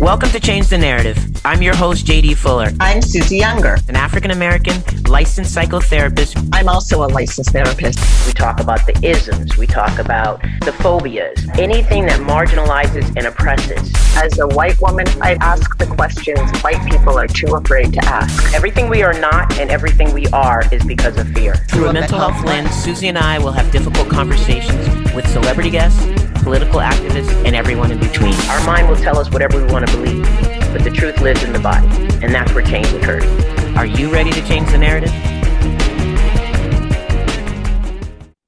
Welcome to Change the Narrative. I'm your host, JD Fuller. I'm Susie Younger, an African-American licensed psychotherapist. I'm also a licensed therapist. We talk about the isms. We talk about the phobias, anything that marginalizes and oppresses. As a white woman, I ask the questions white people are too afraid to ask. Everything we are not and everything we are is because of fear. Through a mental health lens, Susie and I will have difficult conversations with celebrity guests, political activists, and everyone in between. Our mind will tell us whatever we want to believe, but the truth lives in the body, and that's where change occurs. Are you ready to change the narrative?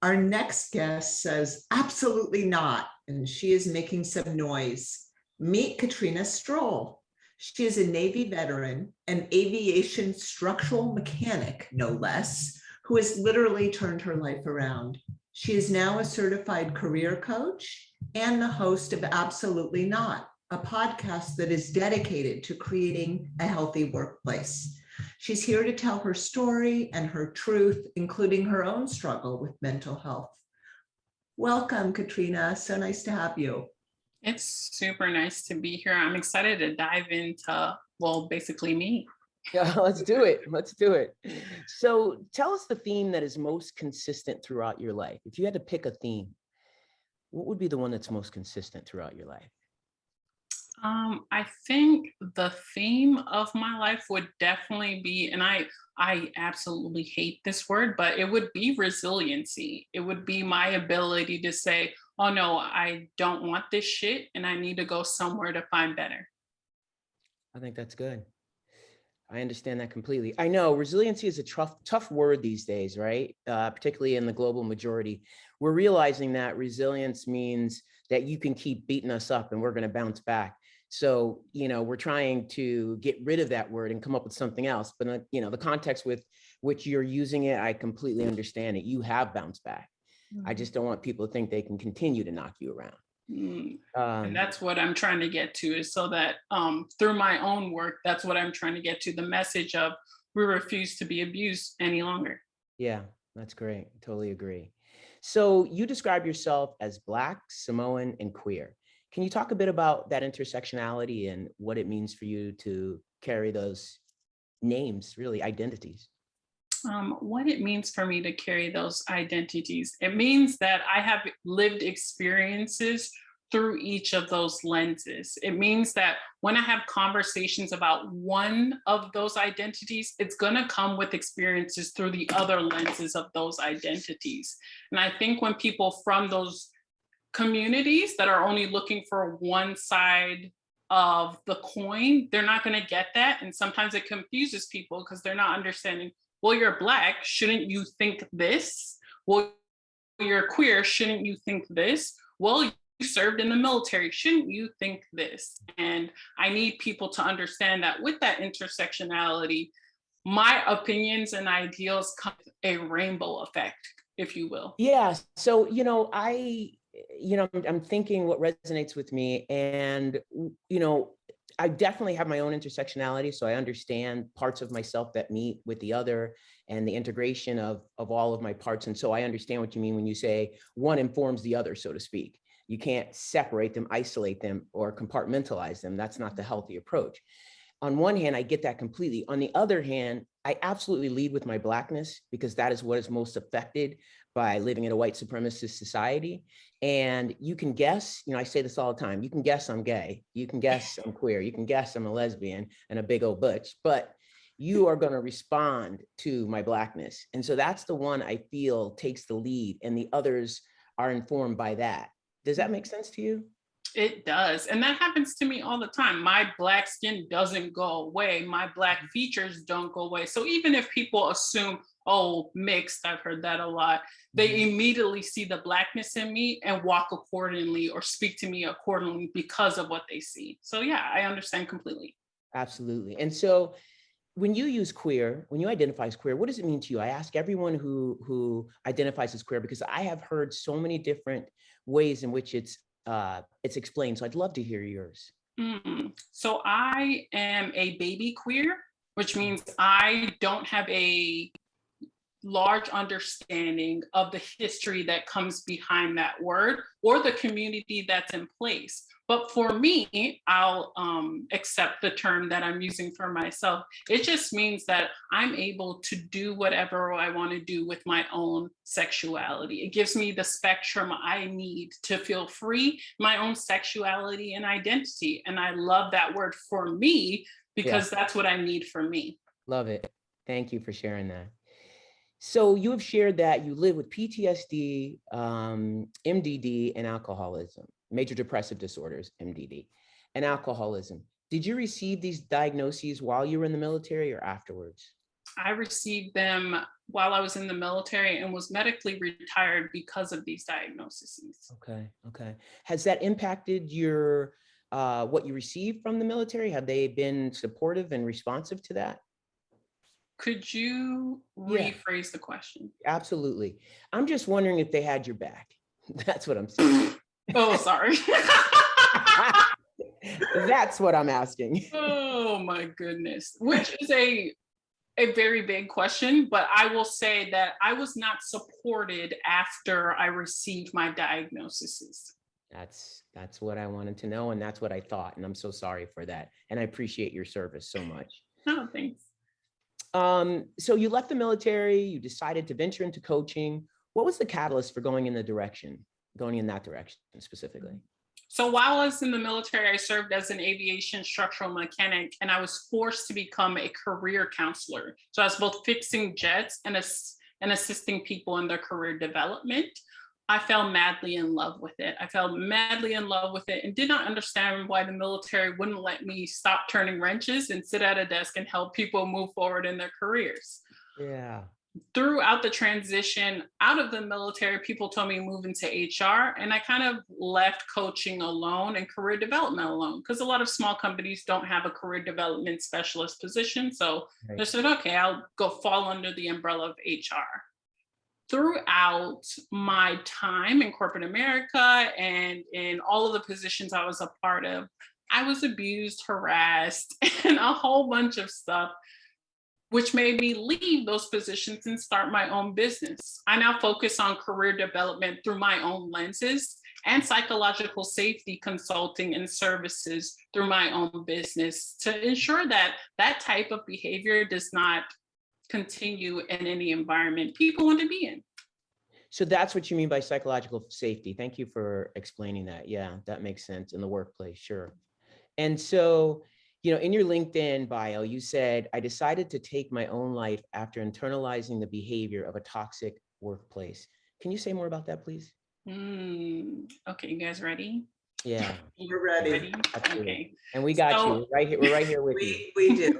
Our next guest says, absolutely not, and she is making some noise. Meet Katrina Stroll. She is a Navy veteran, an aviation structural mechanic, no less, who has literally turned her life around. She is now a certified career coach and the host of Absolutely Not, a podcast that is dedicated to creating a healthy workplace. She's here to tell her story and her truth, including her own struggle with mental health. Welcome, Katrina. So nice to have you. It's super nice to be here. I'm excited to dive into, basically me. Yeah, let's do it. Let's do it. So tell us the theme that is most consistent throughout your life. If you had to pick a theme, what would be the one that's most consistent throughout your life? I think the theme of my life would definitely be, and I absolutely hate this word, but it would be resiliency. It would be my ability to say, oh no, I don't want this shit and I need to go somewhere to find better. I think that's good. I understand that completely. I know resiliency is a tough word these days, right? Particularly in the global majority. We're realizing that resilience means that you can keep beating us up and we're going to bounce back. So, we're trying to get rid of that word and come up with something else. But, the context with which you're using it, I completely understand it. You have bounced back. I just don't want people to think they can continue to knock you around. And that's what I'm trying to get to, is so that through my own work, that's what I'm trying to get to, the message of we refuse to be abused any longer. Yeah, that's great. Totally agree. So you describe yourself as Black, Samoan, and queer. Can you talk a bit about that intersectionality and what it means for you to carry those names, really identities? What it means for me to carry those identities. It means that I have lived experiences through each of those lenses. It means that when I have conversations about one of those identities, it's going to come with experiences through the other lenses of those identities. And I think when people from those communities that are only looking for one side of the coin, they're not going to get that. And sometimes it confuses people because they're not understanding, well, you're Black, shouldn't you think this? Well, you're queer, shouldn't you think this? Well, you served in the military, shouldn't you think this? And I need people to understand that with that intersectionality, my opinions and ideals come with a rainbow effect, if you will. Yeah. So, I'm thinking what resonates with me, and, I definitely have my own intersectionality. So I understand parts of myself that meet with the other and the integration of all of my parts. And so I understand what you mean when you say one informs the other, so to speak. You can't separate them, isolate them, or compartmentalize them. That's not the healthy approach. On one hand, I get that completely. On the other hand, I absolutely lead with my Blackness because that is what is most affected by living in a white supremacist society. And you can guess, I say this all the time, you can guess I'm gay, you can guess I'm queer, you can guess I'm a lesbian and a big old butch, but you are going to respond to my Blackness. And so that's the one I feel takes the lead, and the others are informed by that. Does that make sense to you? It does. And that happens to me all the time. My Black skin doesn't go away. My Black features don't go away. So even if people assume, oh, mixed, I've heard that a lot, they immediately see the Blackness in me and walk accordingly or speak to me accordingly because of what they see. So yeah, I understand completely. Absolutely. And so when you use queer, when you identify as queer, what does it mean to you? I ask everyone who identifies as queer because I have heard so many different ways in which it's explained. So I'd love to hear yours. So I am a baby queer, which means I don't have a large understanding of the history that comes behind that word or the community that's in place. But for me, I'll accept the term that I'm using for myself. It just means that I'm able to do whatever I want to do with my own sexuality. It gives me the spectrum I need to feel free, my own sexuality and identity. And I love that word for me Yeah, because that's what I need for me. love it. Thank you for sharing that. So you have shared that you live with PTSD, MDD, and alcoholism, major depressive disorders, MDD, and alcoholism. Did you receive these diagnoses while you were in the military or afterwards? I received them while I was in the military and was medically retired because of these diagnoses. Okay, okay. Has that impacted your what you received from the military? Have they been supportive and responsive to that? Could you Yeah, rephrase the question? absolutely. I'm just wondering if they had your back. That's what I'm saying. Oh, sorry. That's what I'm asking. Oh my goodness. Which is a very big question, but I will say that I was not supported after I received my diagnoses. That's what I wanted to know, and that's what I thought. And I'm so sorry for that. And I appreciate your service so much. Oh, thanks. So you left the military, you decided to venture into coaching. What was the catalyst for going in that direction specifically? So while I was in the military, I served as an aviation structural mechanic, and I was forced to become a career counselor. So I was both fixing jets and assisting people in their career development. I fell madly in love with it. I fell madly in love with it and did not understand why the military wouldn't let me stop turning wrenches and sit at a desk and help people move forward in their careers. Yeah. Throughout the transition out of the military, people told me to move into HR, and I kind of left coaching alone and career development alone because a lot of small companies don't have a career development specialist position. So Right. they said, okay, I'll go fall under the umbrella of HR. Throughout my time in corporate America and in all of the positions I was a part of, I was abused, harassed, and a whole bunch of stuff, which made me leave those positions and start my own business. I now focus on career development through my own lenses and psychological safety consulting and services through my own business to ensure that that type of behavior does not continue in any environment people want to be in. So that's what you mean by psychological safety. Thank you for explaining that. Yeah, that makes sense in the workplace. Sure. And so, in your LinkedIn bio, you said, I decided to take my own life after internalizing the behavior of a toxic workplace. Can you say more about that, please? Okay, you guys ready? Yeah. We're ready. Absolutely. Okay. And we got So- you right here. We're right here with you. We do.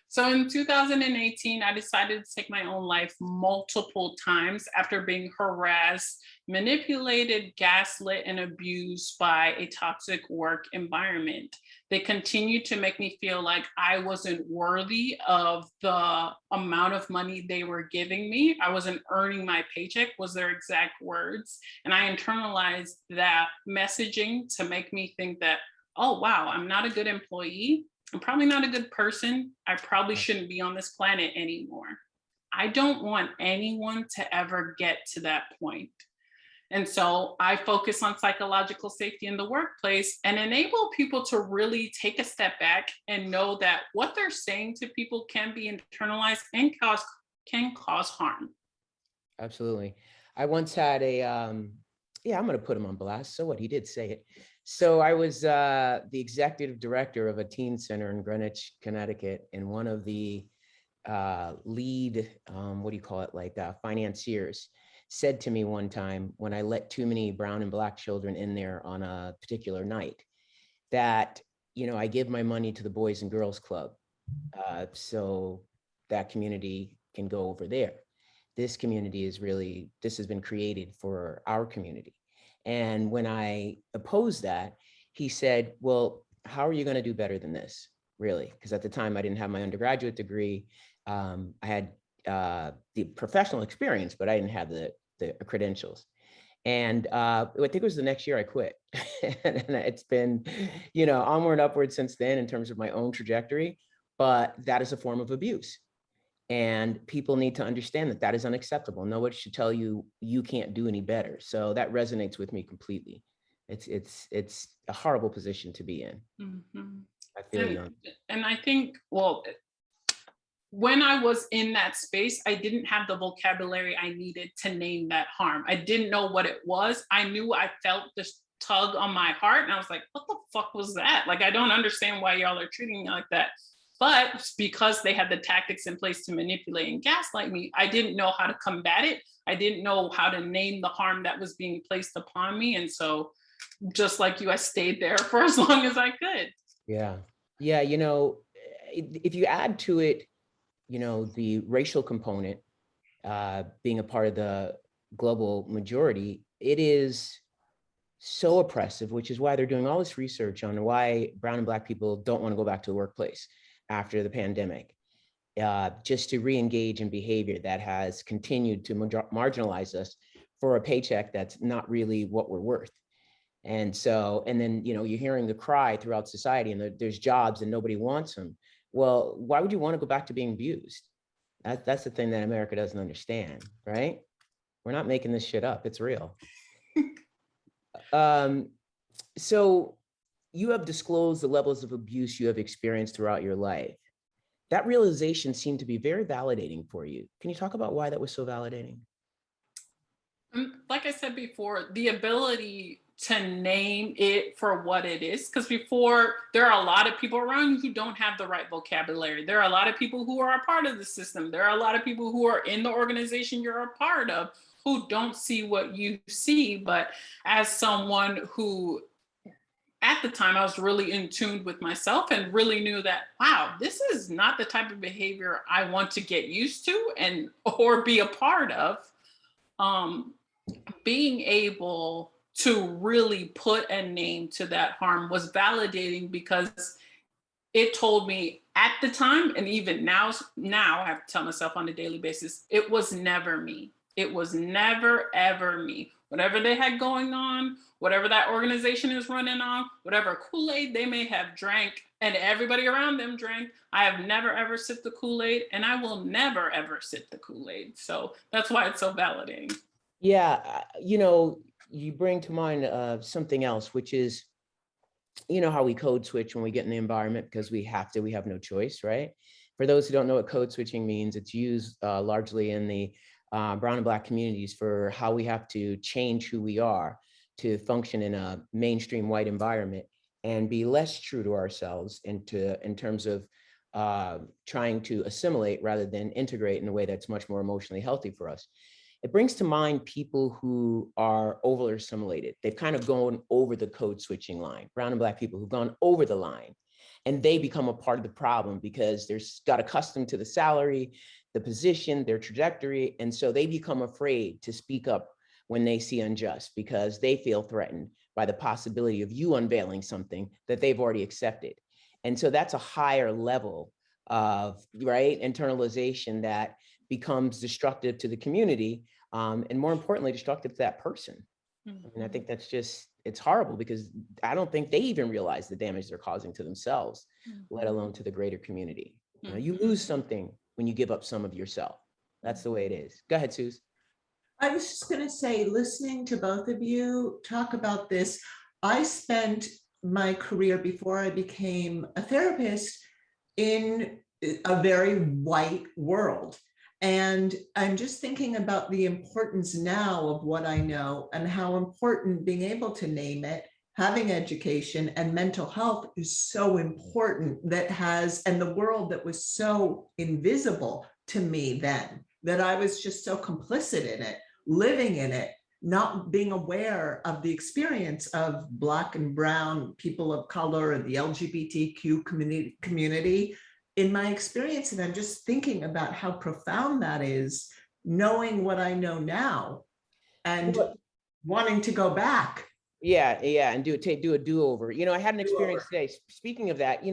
So in 2018, I decided to take my own life multiple times after being harassed, manipulated, gaslit, and abused by a toxic work environment. They continued to make me feel like I wasn't worthy of the amount of money they were giving me. I wasn't earning my paycheck, was their exact words. And I internalized that messaging to make me think that, oh, wow, I'm not a good employee. I'm probably not a good person. I probably shouldn't be on this planet anymore. I don't want anyone to ever get to that point. And so I focus on psychological safety in the workplace and enable people to really take a step back and know that what they're saying to people can be internalized and can cause harm. Absolutely. I once had I'm going to put him on blast. So what? He did say it. So I was the executive director of a teen center in Greenwich, Connecticut, and one of the lead, financiers said to me one time when I let too many brown and black children in there on a particular night that, I give my money to the Boys and Girls Club so that community can go over there. This community this has been created for our community. And when I opposed that, he said, well, how are you going to do better than this, really? Because at the time I didn't have my undergraduate degree. I had the professional experience, but I didn't have the credentials. And I think it was the next year I quit. And it's been, onward and upward since then in terms of my own trajectory, but that is a form of abuse. And people need to understand that that is unacceptable. Nobody should tell you you can't do any better. So that resonates with me completely. It's a horrible position to be in. Mhm. I feel you. And I think, well, when I was in that space, I didn't have the vocabulary I needed to name that harm. I didn't know what it was. I knew I felt this tug on my heart, and I was like, what the fuck was that? Like, I don't understand why y'all are treating me like that. But because they had the tactics in place to manipulate and gaslight me, I didn't know how to combat it. I didn't know how to name the harm that was being placed upon me. And so, just like you, I stayed there for as long as I could. Yeah. Yeah. If you add to it, the racial component, being a part of the global majority, it is so oppressive, which is why they're doing all this research on why brown and black people don't want to go back to the workplace after the pandemic, just to re-engage in behavior that has continued to marginalize us for a paycheck that's not really what we're worth. And so, and then, you're hearing the cry throughout society, and there's jobs and nobody wants them. Well, why would you want to go back to being abused? That's the thing that America doesn't understand, right? We're not making this shit up. It's real. So you have disclosed the levels of abuse you have experienced throughout your life. That realization seemed to be very validating for you. Can you talk about why that was so validating? Like I said before, the ability to name it for what it is, because before, there are a lot of people around you who don't have the right vocabulary. There are a lot of people who are a part of the system. There are a lot of people who are in the organization you're a part of who don't see what you see. But as someone who, at the time, I was really in tune with myself and really knew that, wow, this is not the type of behavior I want to get used to and or be a part of. Um, Being able to really put a name to that harm was validating, because it told me at the time, and even now I have to tell myself on a daily basis, it was never me. It was never ever me. Whatever they had going on, whatever that organization is running on, whatever Kool-Aid they may have drank and everybody around them drank, I have never ever sipped the Kool-Aid, and I will never ever sip the Kool-Aid. So that's why it's so validating. Yeah, you bring to mind something else, which is, how we code switch when we get in the environment because we have to, we have no choice, right? For those who don't know what code switching means, it's used largely in the brown and black communities for how we have to change who we are to function in a mainstream white environment and be less true to ourselves in terms of trying to assimilate rather than integrate in a way that's much more emotionally healthy for us. It brings to mind people who are over assimilated. They've kind of gone over the code switching line, brown and black people who've gone over the line, and they become a part of the problem because they're got accustomed to the salary, the position, their trajectory. And so they become afraid to speak up when they see unjust because they feel threatened by the possibility of you unveiling something that they've already accepted. And so that's a higher level of, right, internalization that becomes destructive to the community, and more importantly, destructive to that person. And I think that's just, it's horrible because I don't think they even realize the damage they're causing to themselves, let alone to the greater community. You lose something when you give up some of yourself. That's the way it is. Go ahead, Suze. I was just going to say, listening to both of you talk about this, I spent my career before I became a therapist in a very white world. And I'm just thinking about the importance now of what I know and how important being able to name it, having education and mental health is so important, that has, and the world that was so invisible to me then, that I was just so complicit in it, living in it, not being aware of the experience of Black and brown people of color and the LGBTQ community in my experience. And I'm just thinking about how profound that is, knowing what I know now and wanting to go back. Yeah, and do a do-over. I had an experience today. Speaking of that,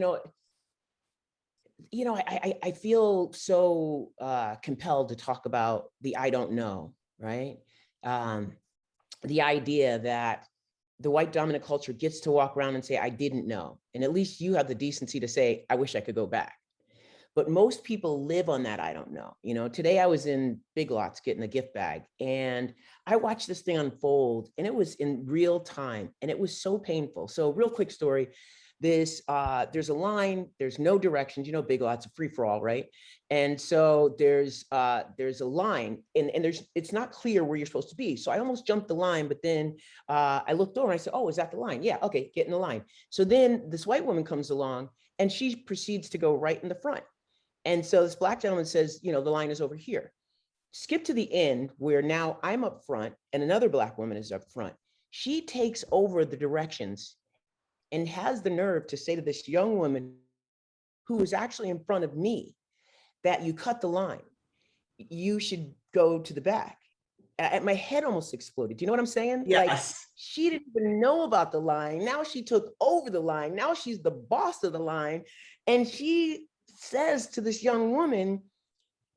I feel so compelled to talk about the I don't know, right? The idea that the white dominant culture gets to walk around and say, I didn't know. And at least you have the decency to say, I wish I could go back. but most people live on that I don't know. You know, today I was in Big Lots getting a gift bag, and I watched this thing unfold, and it was in real time, and it was so painful. So real quick story, there's a line, there's no directions, you know, Big Lots, a free for all, right? And so there's a line, and it's not clear where you're supposed to be. So I almost jumped the line, but then I looked over and I said, oh, is that the line? Yeah, okay, get in the line. So then this white woman comes along and she proceeds to go right in the front. And so this black gentleman says, you know, the line is over here. Skip to the end where now I'm up front and another black woman is up front. She takes over the directions and has the nerve to say to this young woman who was actually in front of me that you cut the line. You should go to the back. My head almost exploded. Do you know what I'm saying? Yes. Like, she didn't even know about the line. Now she took over the line. Now she's the boss of the line. And she says to this young woman,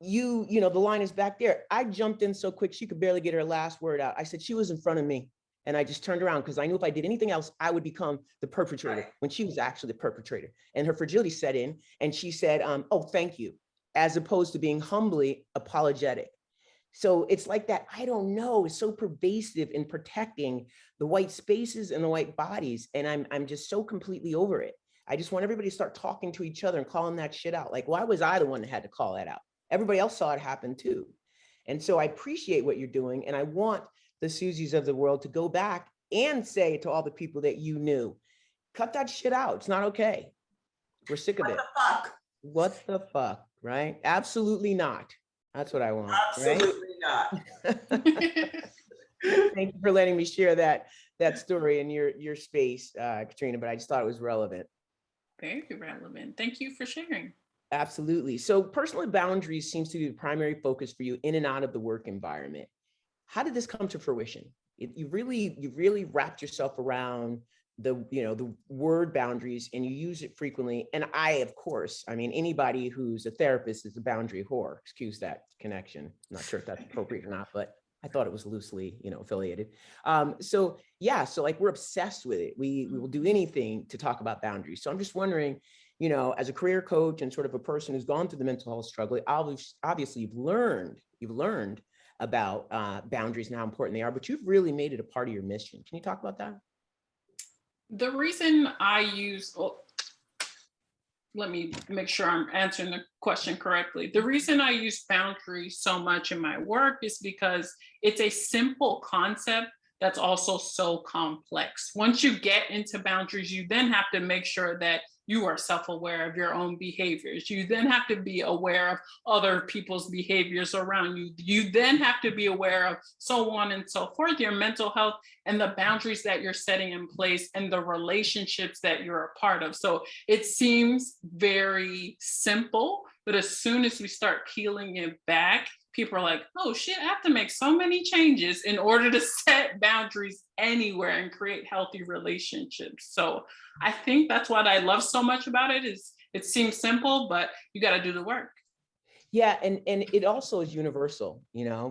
you know, the line is back there. I jumped in so quick, she could barely get her last word out. I said, she was in front of me. And I just turned around because I knew if I did anything else, I would become the perpetrator when she was actually the perpetrator. And her fragility set in and she said, oh, thank you, as opposed to being humbly apologetic. So it's like that, I don't know, is so pervasive in protecting the white spaces and the white bodies. And I'm just so completely over it. I just want everybody to start talking to each other and calling that shit out. Like, why was I the one that had to call that out? Everybody else saw it happen too. And so I appreciate what you're doing. And I want the Susies of the world to go back and say to all the people that you knew, cut that shit out. It's not okay. We're sick of it. What the fuck? What the fuck, right? Absolutely not. That's what I want. Absolutely right? not. Thank you for letting me share that story in your space, Katrina, but I just thought it was relevant. Very relevant. Thank you for sharing. Absolutely. So personal boundaries seems to be the primary focus for you in and out of the work environment. How did this come to fruition? You really wrapped yourself around the word boundaries, and you use it frequently. And of course, I mean, anybody who's a therapist is a boundary whore. Excuse that connection. I'm not sure if that's appropriate or not, but I thought it was loosely, affiliated. So like we're obsessed with it. We will do anything to talk about boundaries. So I'm just wondering, as a career coach and sort of a person who's gone through the mental health struggle, obviously you've learned about boundaries and how important they are, but you've really made it a part of your mission. Can you talk about that? The reason I use, let me make sure I'm answering the question correctly. The reason I use boundaries so much in my work is because it's a simple concept that's also so complex. Once you get into boundaries, you then have to make sure that you are self-aware of your own behaviors. You then have to be aware of other people's behaviors around you. You then have to be aware of so on and so forth, your mental health and the boundaries that you're setting in place and the relationships that you're a part of. So it seems very simple, but as soon as we start peeling it back, people are like, oh shit, I have to make so many changes in order to set boundaries anywhere and create healthy relationships. So I think that's what I love so much about it is it seems simple, but you got to do the work. Yeah, and it also is universal.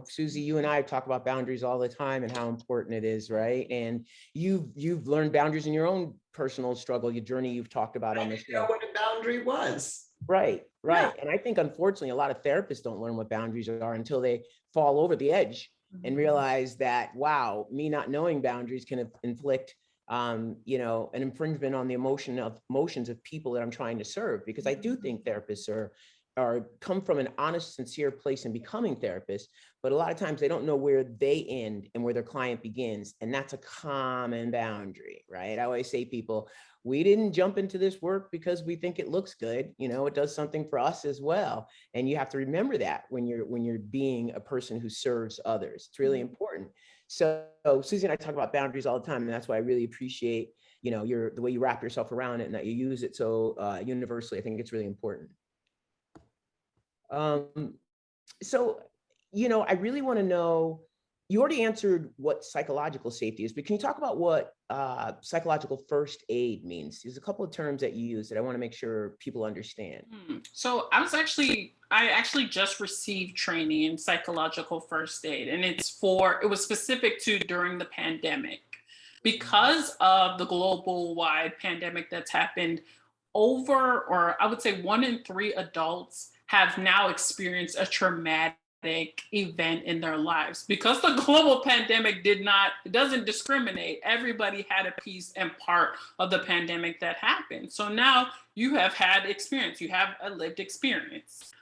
Susie, you and I talk about boundaries all the time and how important it is, right? And you've learned boundaries in your own personal struggle, your journey you've talked about on this show. What a boundary was. Right. Yeah. And I think, unfortunately, a lot of therapists don't learn what boundaries are until they fall over the edge and realize that, wow, me not knowing boundaries can inflict, an infringement on the emotions of people that I'm trying to serve. Because I do think therapists come from an honest, sincere place in becoming therapists, but a lot of times they don't know where they end and where their client begins. And that's a common boundary, right? I always say, people, we didn't jump into this work because we think it looks good. It does something for us as well. And you have to remember that when you're being a person who serves others. It's really important. So Susie and I talk about boundaries all the time. And that's why I really appreciate, the way you wrap yourself around it and that you use it so universally. I think it's really important. So, I really want to know, you already answered what psychological safety is, but can you talk about what psychological first aid means? There's a couple of terms that you use that I want to make sure people understand. So I actually just received training in psychological first aid, and it was specific to during the pandemic. Because of the global wide pandemic that's happened, or I would say 1 in 3 adults have now experienced a traumatic event in their lives because the global pandemic it doesn't discriminate. Everybody had a piece and part of the pandemic that happened. So now you have had experience, you have a lived experience.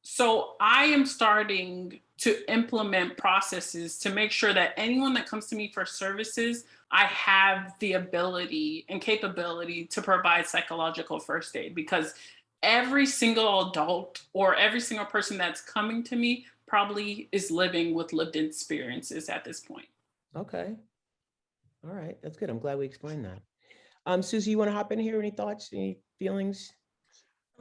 So I am starting to implement processes to make sure that anyone that comes to me for services, I have the ability and capability to provide psychological first aid, because every single adult or every single person that's coming to me probably is living with lived experiences at this point. Okay. All right. That's good. I'm glad we explained that. Susie, you want to hop in here? Any thoughts, any feelings?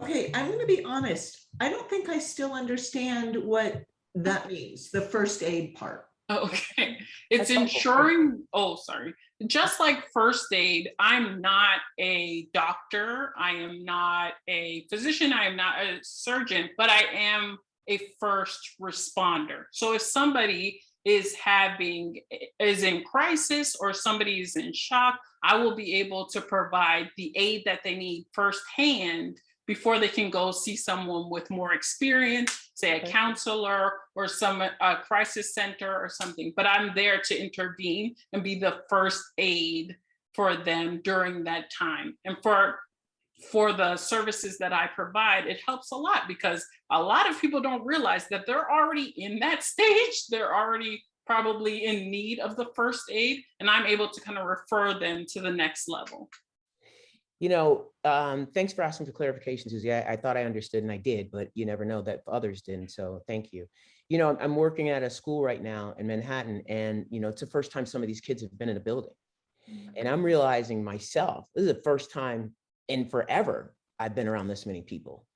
Okay, I'm going to be honest. I don't think I still understand what that means, the first aid part. Okay. It's That's helpful. ensuring, just like first aid, I'm not a doctor, I am not a physician, I am not a surgeon, but I am a first responder. So if somebody is in crisis or somebody is in shock, I will be able to provide the aid that they need firsthand before they can go see someone with more experience, say a counselor or a crisis center or something. But I'm there to intervene and be the first aid for them during that time. And for the services that I provide, it helps a lot because a lot of people don't realize that they're already in that stage. They're already probably in need of the first aid, and I'm able to kind of refer them to the next level. Thanks for asking for clarification, Susie. I thought I understood and I did, but you never know that others didn't. So thank you. I'm working at a school right now in Manhattan, and it's the first time some of these kids have been in a building. And I'm realizing myself, this is the first time in forever I've been around this many people.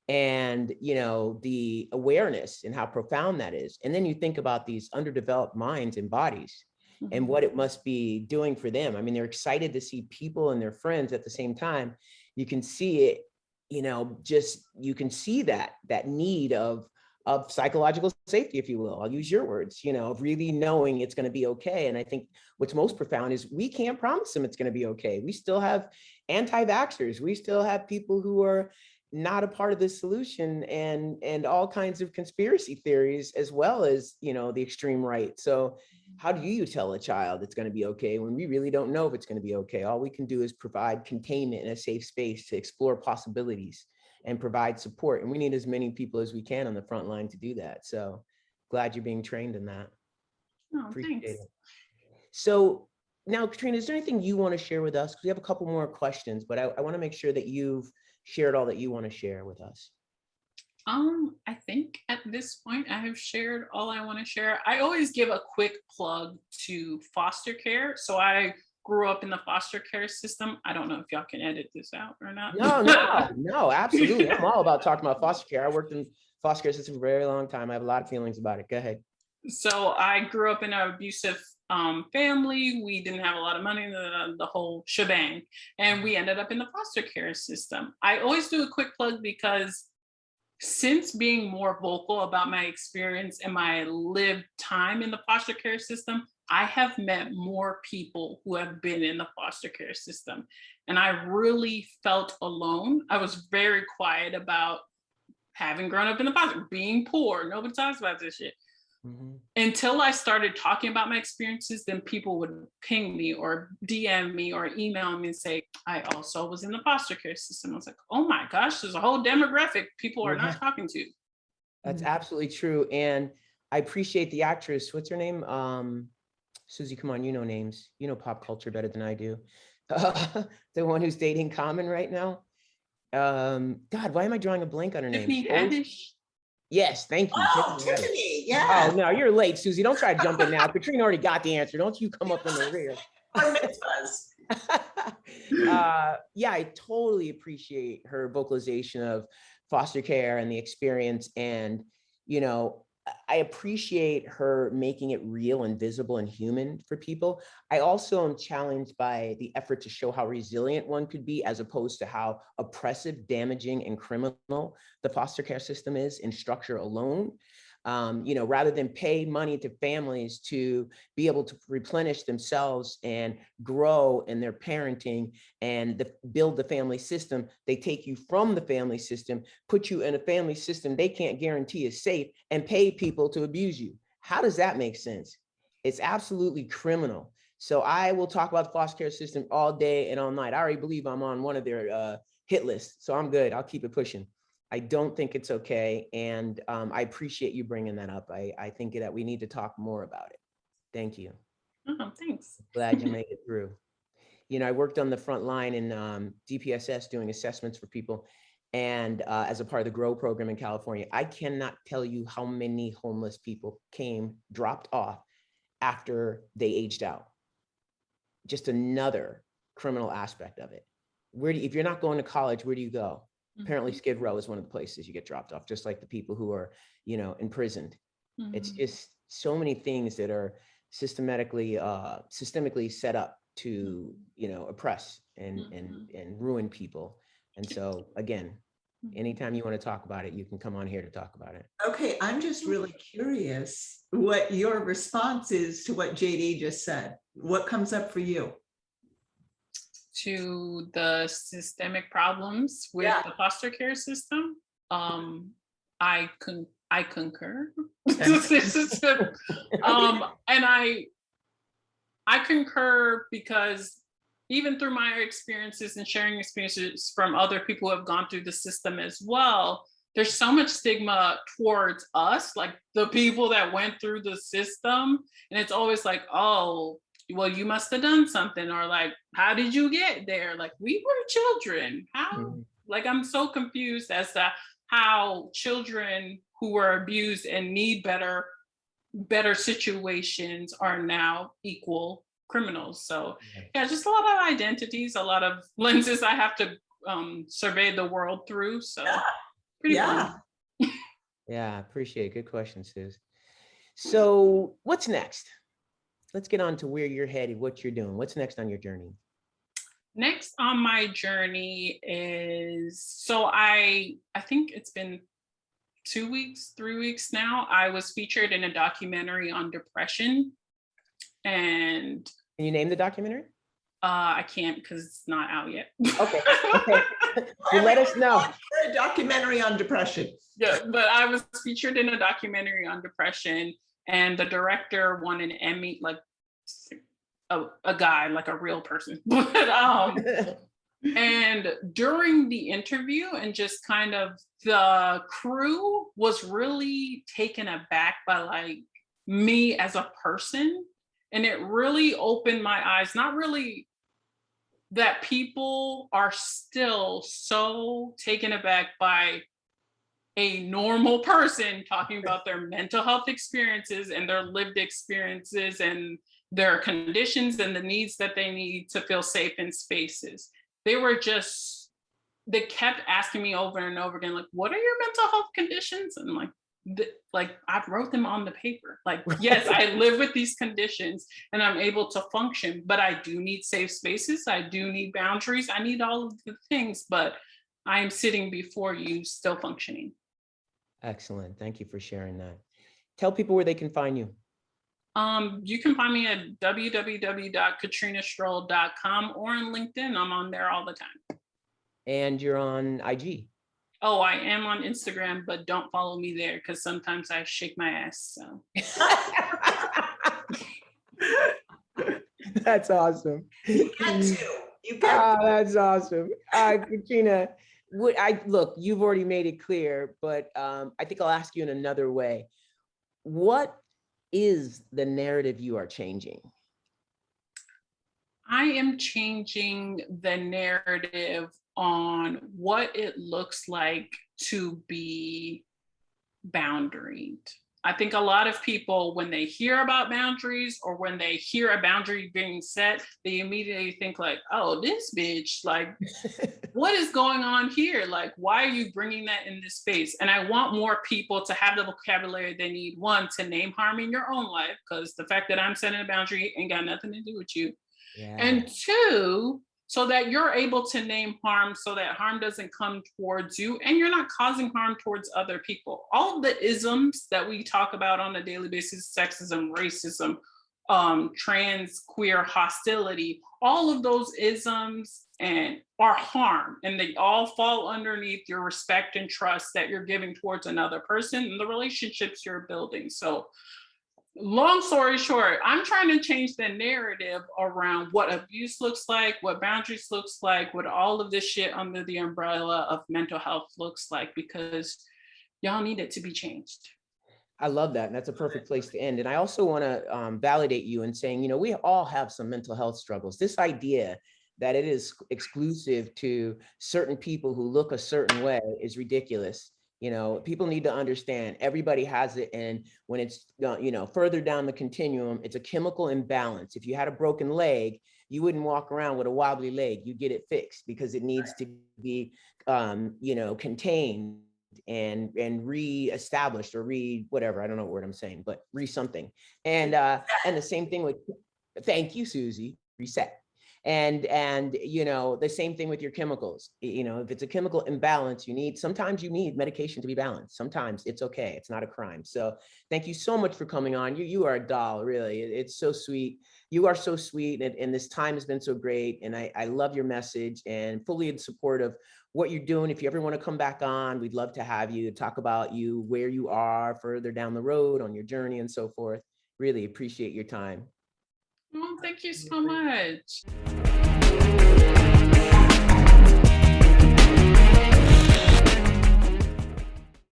And, the awareness and how profound that is. And then you think about these underdeveloped minds and bodies and what it must be doing for them. I mean, they're excited to see people and their friends at the same time. You can see it, you can see that need of psychological safety, if you will. I'll use your words, of really knowing it's going to be okay. And I think what's most profound is we can't promise them it's going to be okay. We still have anti-vaxxers. We still have people who are not a part of the solution, and all kinds of conspiracy theories, as well as, the extreme right. So how do you tell a child it's going to be okay when we really don't know if it's going to be okay? All we can do is provide containment and a safe space to explore possibilities and provide support. And we need as many people as we can on the front line to do that. So glad you're being trained in that. Appreciate Thanks. it. So now, Katrina, is there anything you want to share with us? Because we have a couple more questions, but I want to make sure that you've shared all that you want to share with us. I think at this point I have shared all I want to share. I always give a quick plug to foster care. So I grew up in the foster care system. I don't know if y'all can edit this out or not. No, absolutely. I'm all about talking about foster care. I worked in foster care system for a very long time. I have a lot of feelings about it. Go ahead. So I grew up in an abusive family. We didn't have a lot of money, the whole shebang, and we ended up in the foster care system. I always do a quick plug because since being more vocal about my experience and my lived time in the foster care system, I have met more people who have been in the foster care system. And I really felt alone. I was very quiet about having grown up in the foster, being poor. Nobody talks about this shit. Until I started talking about my experiences, then people would ping me or DM me or email me and say, I also was in the foster care system. I was like, oh my gosh, there's a whole demographic people are not talking to. That's absolutely true. And I appreciate the actress. What's her name? Susie, come on, you know names. You know pop culture better than I do. The one who's dating Common right now. God, why am I drawing a blank on her name? Tiffany Haddish. Yes, thank you. Oh, Tiffany, yeah. Oh, no, you're late, Susie. Don't try to jump in now. Katrina already got the answer. Don't you come up in the rear. Yeah, I totally appreciate her vocalization of foster care and the experience. And, I appreciate her making it real and visible and human for people. I also am challenged by the effort to show how resilient one could be, as opposed to how oppressive, damaging, and criminal the foster care system is in structure alone. Rather than pay money to families to be able to replenish themselves and grow in their parenting and build the family system, they take you from the family system, put you in a family system they can't guarantee is safe, and pay people to abuse you. How does that make sense? It's absolutely criminal. So I will talk about the foster care system all day and all night. I already believe I'm on one of their hit lists, so I'm good. I'll keep it pushing. I don't think it's okay. And I appreciate you bringing that up. I think that we need to talk more about it. Thank you. Oh, thanks. Glad you made it through. I worked on the front line in DPSS doing assessments for people. And as a part of the GROW program in California, I cannot tell you how many homeless people dropped off after they aged out. Just another criminal aspect of it. If you're not going to college, where do you go? Apparently Skid Row is one of the places you get dropped off, just like the people who are, imprisoned. It's just so many things that are systemically set up to, oppress and ruin people. And so again, anytime you want to talk about it, you can come on here to talk about it. Okay, I'm just really curious what your response is to what JD just said. What comes up for you? To the systemic problems with the foster care system, I concur. And I concur because even through my experiences and sharing experiences from other people who have gone through the system as well, there's so much stigma towards us, like the people that went through the system. And it's always like, oh, well, you must have done something, or like, how did you get there? Like, we were children. How? Like, I'm so confused as to how children who were abused and need better situations are now equal criminals. So yeah, just a lot of identities, a lot of lenses I have to survey the world through. So pretty fun. Yeah, appreciate it. Good question, Sis. So what's next? Let's get on to where you're headed, what you're doing. What's next on your journey? Next on my journey is, so I think it's been 2 weeks, 3 weeks now. I was featured in a documentary on depression. And can you name the documentary? I can't because it's not out yet. Okay. Well, let us know. A documentary on depression. Yeah, but I was featured in a documentary on depression, and the director won an Emmy, like a guy, like a real person. But and during the interview, and just kind of the crew was really taken aback by like me as a person. And it really opened my eyes, not really that people are still so taken aback by a normal person talking about their mental health experiences and their lived experiences and their conditions and the needs that they need to feel safe in spaces. They kept asking me over and over again, like, what are your mental health conditions? And like I wrote them on the paper. Like, yes, I live with these conditions and I'm able to function, but I do need safe spaces. I do need boundaries. I need all of the things, but I am sitting before you still functioning. Excellent. Thank you for sharing that. Tell people where they can find you. You can find me at www.katrinastroll.com or on LinkedIn. I'm on there all the time. And you're on IG? Oh, I am on Instagram, but don't follow me there because sometimes I shake my ass. So that's awesome. You get to. That's awesome. Katrina, look, you've already made it clear, but I think I'll ask you in another way. What is the narrative you are changing? I am changing the narrative on what it looks like to be boundaried. I think a lot of people, when they hear about boundaries or when they hear a boundary being set, they immediately think like, oh, this bitch, like, what is going on here? Like, why are you bringing that in this space? And I want more people to have the vocabulary they need, one, to name harm in your own life, because the fact that I'm setting a boundary ain't got nothing to do with you. Yeah. And two, so that you're able to name harm so that harm doesn't come towards you and you're not causing harm towards other people. All of the isms that we talk about on a daily basis, sexism, racism, trans, queer hostility, all of those isms and are harm, and they all fall underneath your respect and trust that you're giving towards another person and the relationships you're building. So long story short, I'm trying to change the narrative around what abuse looks like, what boundaries looks like, what all of this shit under the umbrella of mental health looks like, because y'all need it to be changed. I love that. And that's a perfect place to end. And I also want to validate you in saying, we all have some mental health struggles. This idea that it is exclusive to certain people who look a certain way is ridiculous. People need to understand everybody has it. And when it's, further down the continuum, it's a chemical imbalance. If you had a broken leg, you wouldn't walk around with a wobbly leg. You get it fixed because it needs to be, contained and re-established or whatever. I don't know what word I'm saying, but something. And the same thing with, thank you, Susie, reset. And the same thing with your chemicals. If it's a chemical imbalance, sometimes you need medication to be balanced. Sometimes it's okay. It's not a crime. So thank you so much for coming on. You are a doll, really. It's so sweet. You are so sweet. And this time has been so great. And I love your message and fully in support of what you're doing. If you ever want to come back on, we'd love to have you talk about where you are further down the road on your journey and so forth. Really appreciate your time. Oh, thank you so much.